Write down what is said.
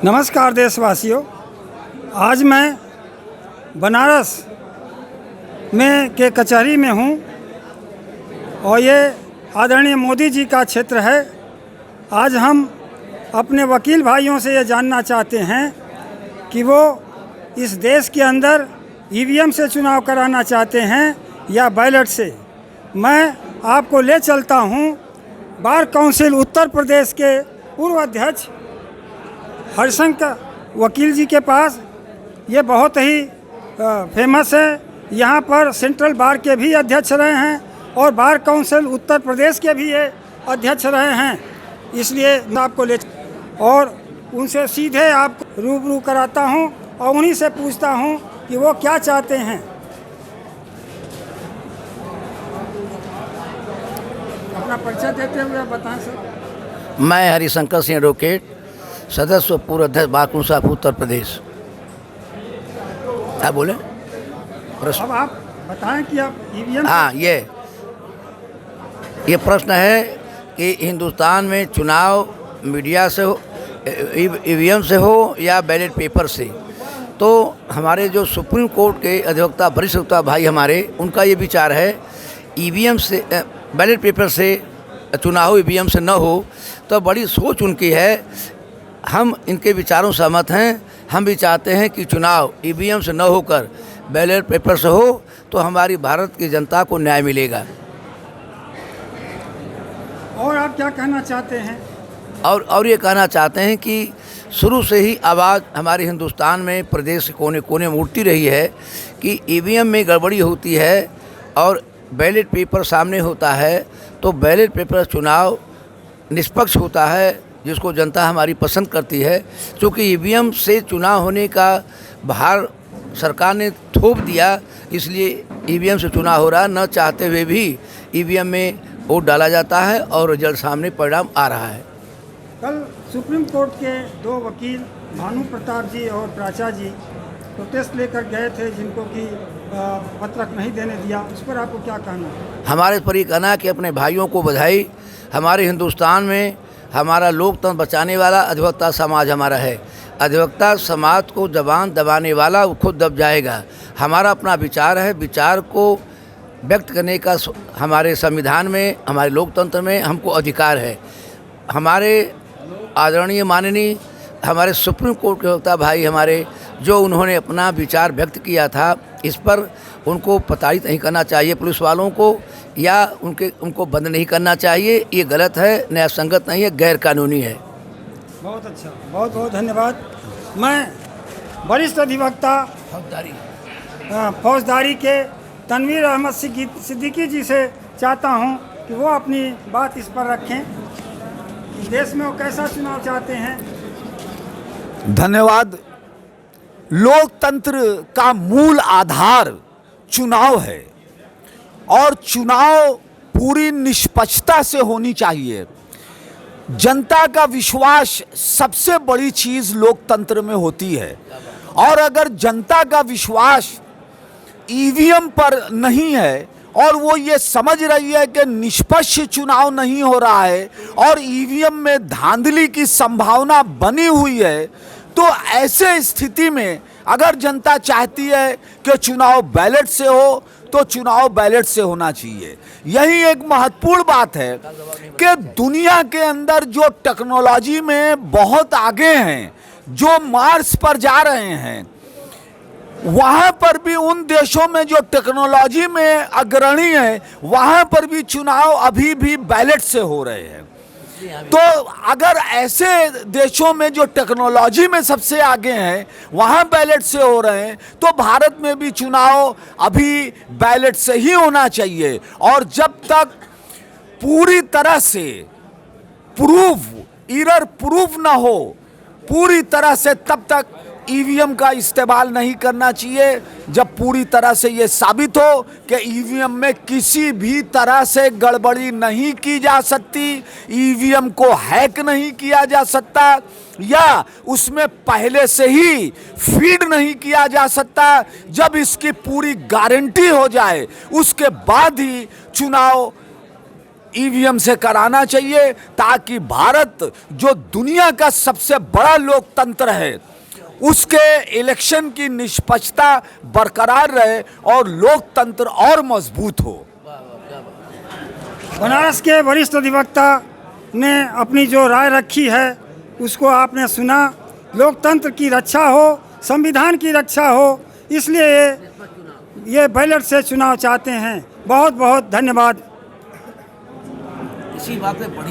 नमस्कार देशवासियों, आज मैं बनारस में के कचहरी में हूँ और ये आदरणीय मोदी जी का क्षेत्र है। आज हम अपने वकील भाइयों से ये जानना चाहते हैं कि वो इस देश के अंदर ईवीएम से चुनाव कराना चाहते हैं या बैलेट से। मैं आपको ले चलता हूँ बार काउंसिल उत्तर प्रदेश के पूर्व अध्यक्ष हरिशंकर वकील जी के पास। ये बहुत ही फेमस है, यहाँ पर सेंट्रल बार के भी अध्यक्ष रहे हैं और बार काउंसिल उत्तर प्रदेश के भी ये अध्यक्ष रहे हैं। इसलिए मैं आपको ले और उनसे सीधे आपको रूबरू कराता हूँ और उन्हीं से पूछता हूँ कि वो क्या चाहते हैं। अपना परिचय देते हुए बताएं सर। मैं हरिशंकर सिंह एडवोकेट, सदस्य पूर्व अध्यक्ष बार काउंसिल उत्तर प्रदेश। क्या बोले? अब आप बताएं कि आप ईवीएम। हाँ, ये प्रश्न है कि हिंदुस्तान में चुनाव मीडिया से हो, ईवीएम से हो या बैलेट पेपर से। तो हमारे जो सुप्रीम कोर्ट के अधिवक्ता वरिष्ठ अधिवक्ता भाई हमारे, उनका ये विचार है ईवीएम से बैलेट पेपर से चुनाव ईवीएम से न हो। तो बड़ी सोच उनकी है। हम इनके विचारों से सहमत हैं। हम भी चाहते हैं कि चुनाव ईवीएम से न होकर बैलेट पेपर से हो तो हमारी भारत की जनता को न्याय मिलेगा। और आप क्या कहना चाहते हैं? और ये कहना चाहते हैं कि शुरू से ही आवाज़ हमारे हिंदुस्तान में प्रदेश के कोने कोने में उठती रही है कि ईवीएम में गड़बड़ी होती है और बैलेट पेपर सामने होता है तो बैलेट पेपर चुनाव निष्पक्ष होता है, जिसको जनता हमारी पसंद करती है। क्योंकि ईवीएम से चुनाव होने का भार सरकार ने थोप दिया, इसलिए ईवीएम से चुनाव हो रहा है। न चाहते हुए भी ईवीएम में वोट डाला जाता है और रिजल्ट सामने परिणाम आ रहा है। कल सुप्रीम कोर्ट के दो वकील भानु प्रताप जी और प्राचा जी प्रोटेस्ट लेकर गए थे, जिनको कि पत्रक नहीं देने दिया। उस पर आपको क्या कहना है? हमारे पर ये कहना है कि अपने भाइयों को बधाई। हमारे हिंदुस्तान में हमारा लोकतंत्र बचाने वाला अधिवक्ता समाज हमारा है। अधिवक्ता समाज को जबान दबाने वाला वो खुद दब जाएगा। हमारा अपना विचार है, विचार को व्यक्त करने का हमारे संविधान में, हमारे लोकतंत्र में हमको अधिकार है। हमारे आदरणीय माननीय हमारे सुप्रीम कोर्ट के अधिवक्ता भाई हमारे, जो उन्होंने अपना विचार व्यक्त किया था, इस पर उनको प्रताड़ित नहीं करना चाहिए पुलिस वालों को, या उनको बंद नहीं करना चाहिए। ये गलत है, न्याय संगत नहीं है, गैर कानूनी है। बहुत अच्छा, बहुत बहुत धन्यवाद। मैं वरिष्ठ अधिवक्ता फौजदारी के तनवीर अहमद सिद्दीकी जी से चाहता हूं कि वो अपनी बात इस पर रखें। इस देश में वो कैसा चुनाव चाहते हैं? धन्यवाद। लोकतंत्र का मूल आधार चुनाव है और चुनाव पूरी निष्पक्षता से होनी चाहिए। जनता का विश्वास सबसे बड़ी चीज़ लोकतंत्र में होती है और अगर जनता का विश्वास ईवीएम पर नहीं है और वो ये समझ रही है कि निष्पक्ष चुनाव नहीं हो रहा है और ईवीएम में धांधली की संभावना बनी हुई है, तो ऐसे स्थिति में अगर जनता चाहती है कि चुनाव बैलेट से हो तो चुनाव बैलेट से होना चाहिए। यही एक महत्वपूर्ण बात है कि दुनिया के अंदर जो टेक्नोलॉजी में बहुत आगे हैं, जो मार्स पर जा रहे हैं, वहाँ पर भी उन देशों में जो टेक्नोलॉजी में अग्रणी है, वहाँ पर भी चुनाव अभी भी बैलेट से हो रहे हैं। तो अगर ऐसे देशों में जो टेक्नोलॉजी में सबसे आगे हैं वहाँ बैलेट से हो रहे हैं, तो भारत में भी चुनाव अभी बैलेट से ही होना चाहिए। और जब तक पूरी तरह से एरर प्रूफ ना हो पूरी तरह से, तब तक ईवीएम का इस्तेमाल नहीं करना चाहिए। जब पूरी तरह से ये साबित हो कि ईवीएम में किसी भी तरह से गड़बड़ी नहीं की जा सकती, ईवीएम को हैक नहीं किया जा सकता या उसमें पहले से ही फीड नहीं किया जा सकता, जब इसकी पूरी गारंटी हो जाए उसके बाद ही चुनाव ईवीएम से कराना चाहिए, ताकि भारत जो दुनिया का सबसे बड़ा लोकतंत्र है उसके इलेक्शन की निष्पक्षता बरकरार रहे और लोकतंत्र और मजबूत हो। बनारस के वरिष्ठ अधिवक्ता ने अपनी जो राय रखी है उसको आपने सुना। लोकतंत्र की रक्षा हो, संविधान की रक्षा हो, इसलिए ये बैलेट से चुनाव चाहते हैं। बहुत बहुत धन्यवाद। इसी बात पे बढ़िया